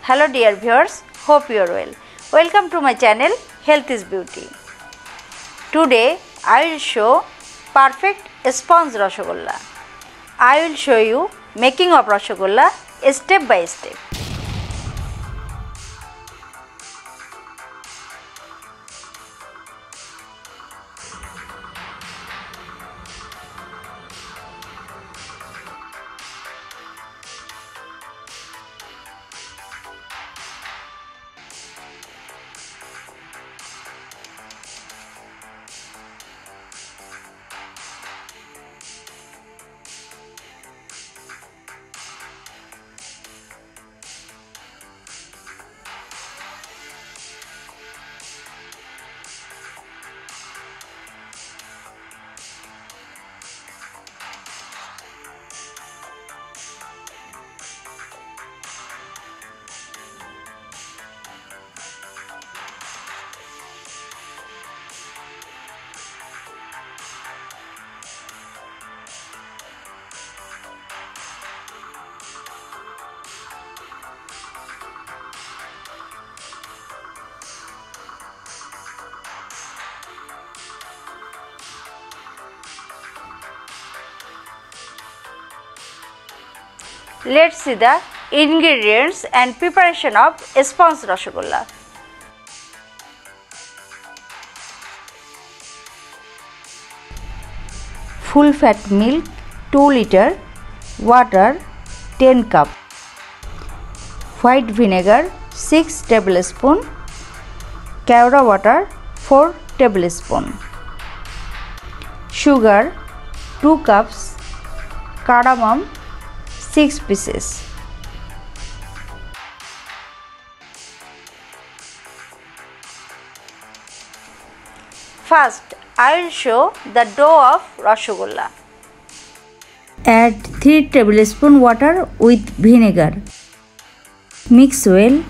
Hello dear viewers, hope you are well. Welcome to my channel Health is Beauty. Today I will show perfect sponge Rasgulla. I will show you making of Rasgulla step by step. Let's see the ingredients and preparation of sponge Rasgulla. Full fat milk 2 liter, water 10 cup, white vinegar 6 tablespoon, Kevra water 4 tablespoon, sugar 2 cups, cardamom 6 pieces. First, I will show the dough of Rasgulla. Add 3 tablespoon water with vinegar. Mix well.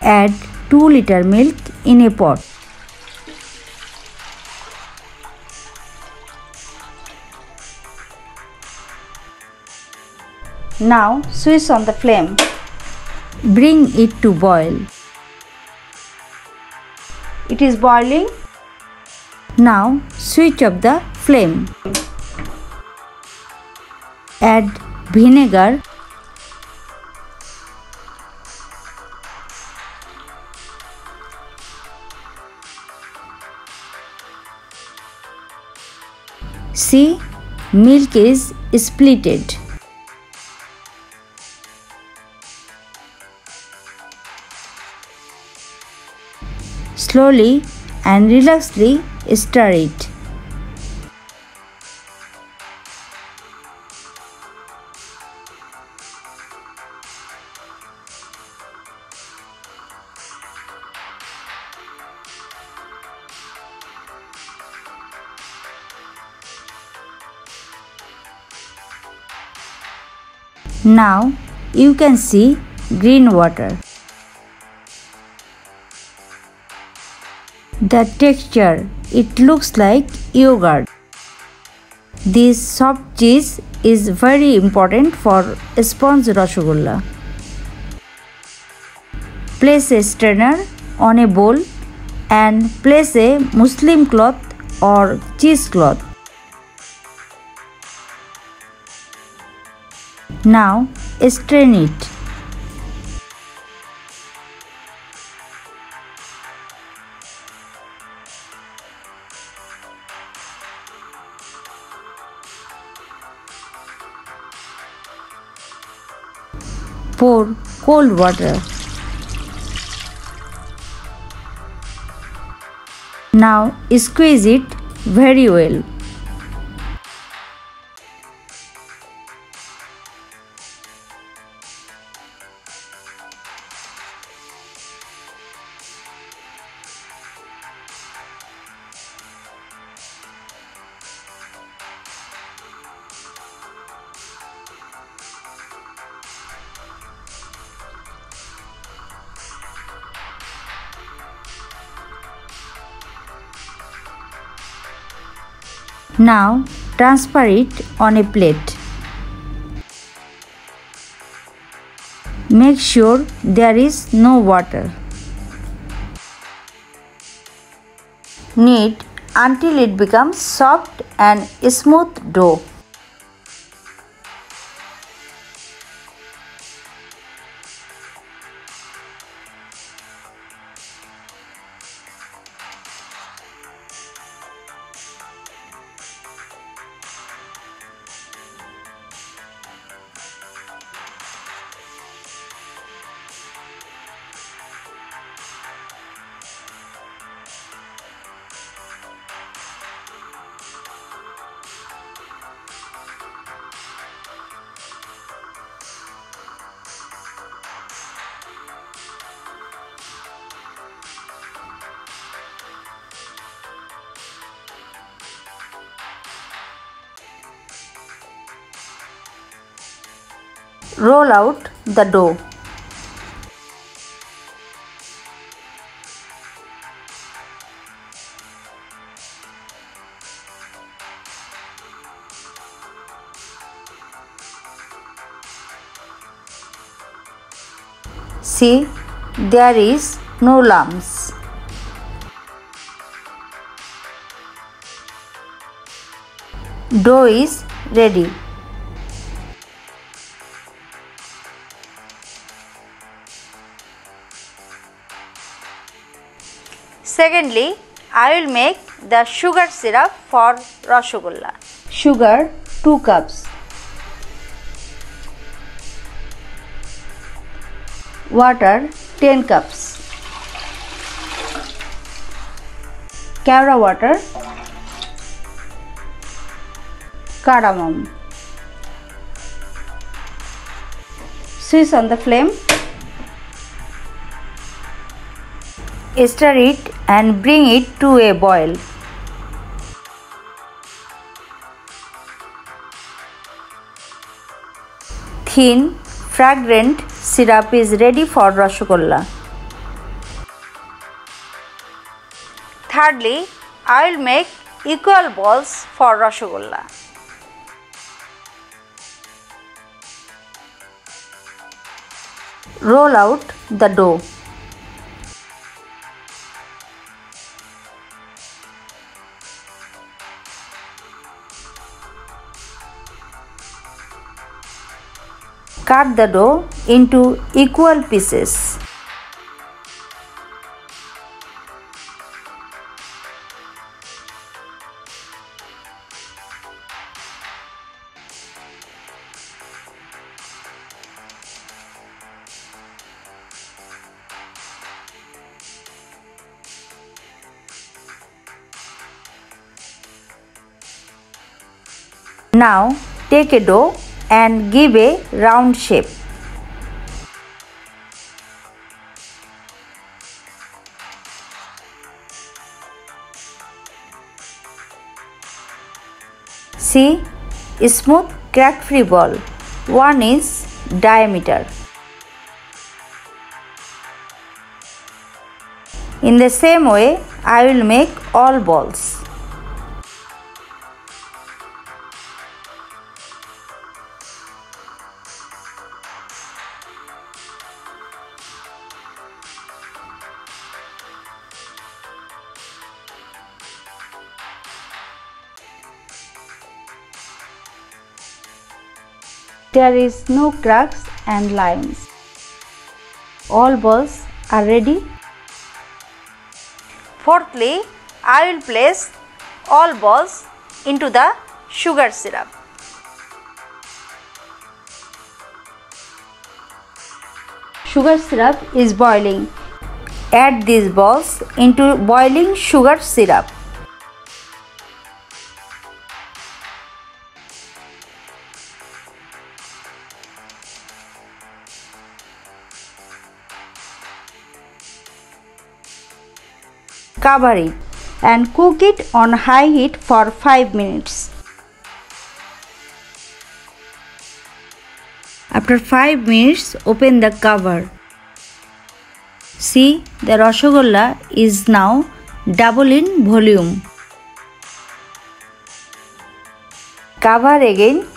Add 2 liter milk in a pot. Now switch on the flame. Bring it to boil. It is boiling. Now switch off the flame. Add vinegar. See, milk is splitted. Slowly and relaxedly stir it. Now you can see green water. The texture, it looks like yogurt. This soft cheese is very important for sponge Rasgulla. Place a strainer on a bowl and place a muslin cloth or cheesecloth. Now strain it. Pour cold water. Now squeeze it very well. Now transfer it on a plate. Make sure there is no water. Knead until it becomes soft and smooth dough. Roll out the dough. See, there is no lumps. Dough is ready. Secondly, I will make the sugar syrup for Rasgulla. Sugar 2 cups. Water 10 cups. Kevra water. Cardamom. Switch on the flame. Stir it and bring it to a boil. Thin, fragrant syrup is ready for Rasgulla. Thirdly, I will make equal balls for Rasgulla. Roll out the dough. Cut the dough into equal pieces. Now take a dough and give a round shape. See, a smooth crack-free ball, 1 inch diameter. In the same way, I will make all balls. There is no cracks and lines. All balls are ready. Fourthly, I will place all balls into the sugar syrup. Sugar syrup is boiling. Add these balls into boiling sugar syrup. Cover it and cook it on high heat for 5 minutes. After 5 minutes, open the cover. See, the Rasgulla is now double in volume. Cover again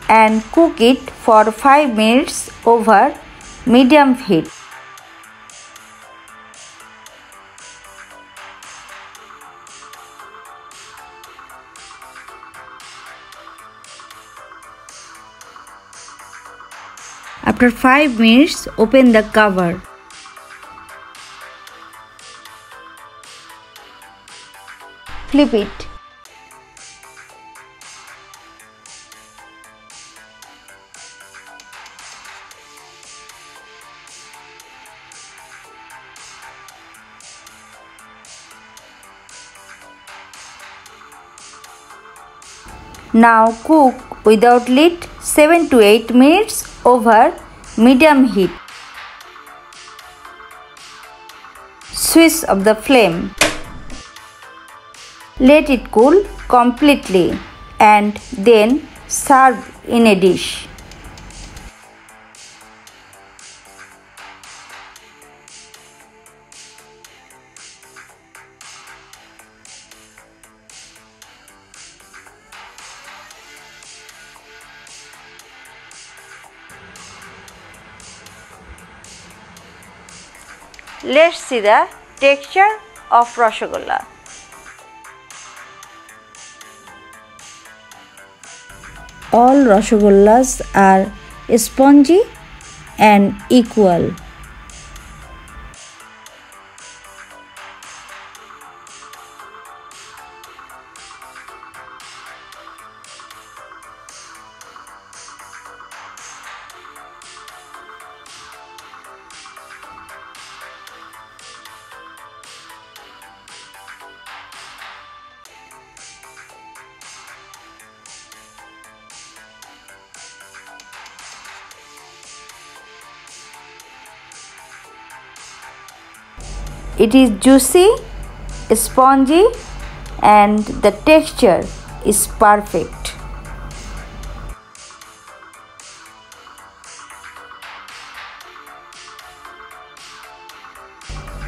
and cook it for 5 minutes over medium heat. After 5 minutes, open the cover. Flip it. Now cook without lid 7 to 8 minutes over medium heat. Switch off the flame. Let it cool completely and then serve in a dish. Let's see the texture of Rasgulla. All Rasgullas are spongy and equal. It is juicy, spongy, and the texture is perfect.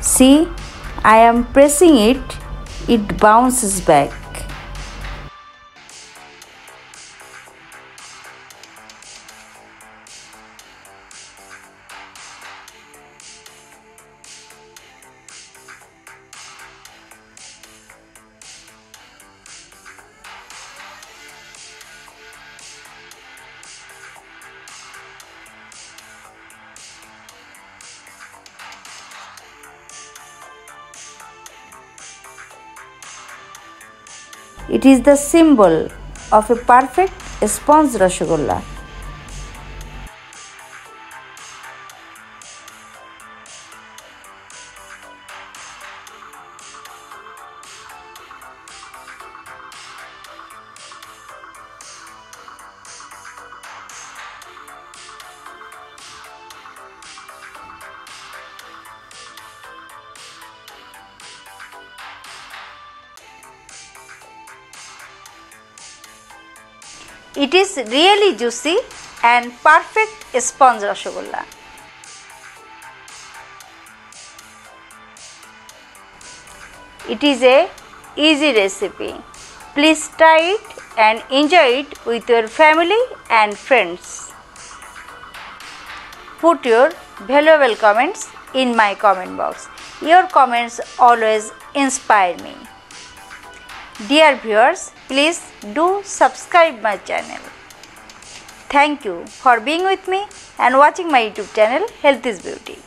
See, I am pressing it, it bounces back. It is the symbol of a perfect sponge Rasgulla. It is really juicy and perfect sponge Rasgulla. It is a easy recipe. Please try it and enjoy it with your family and friends. Put your valuable comments in my comment box. Your comments always inspire me. Dear viewers, please do subscribe my channel. Thank you for being with me and watching my YouTube channel Health is Beauty.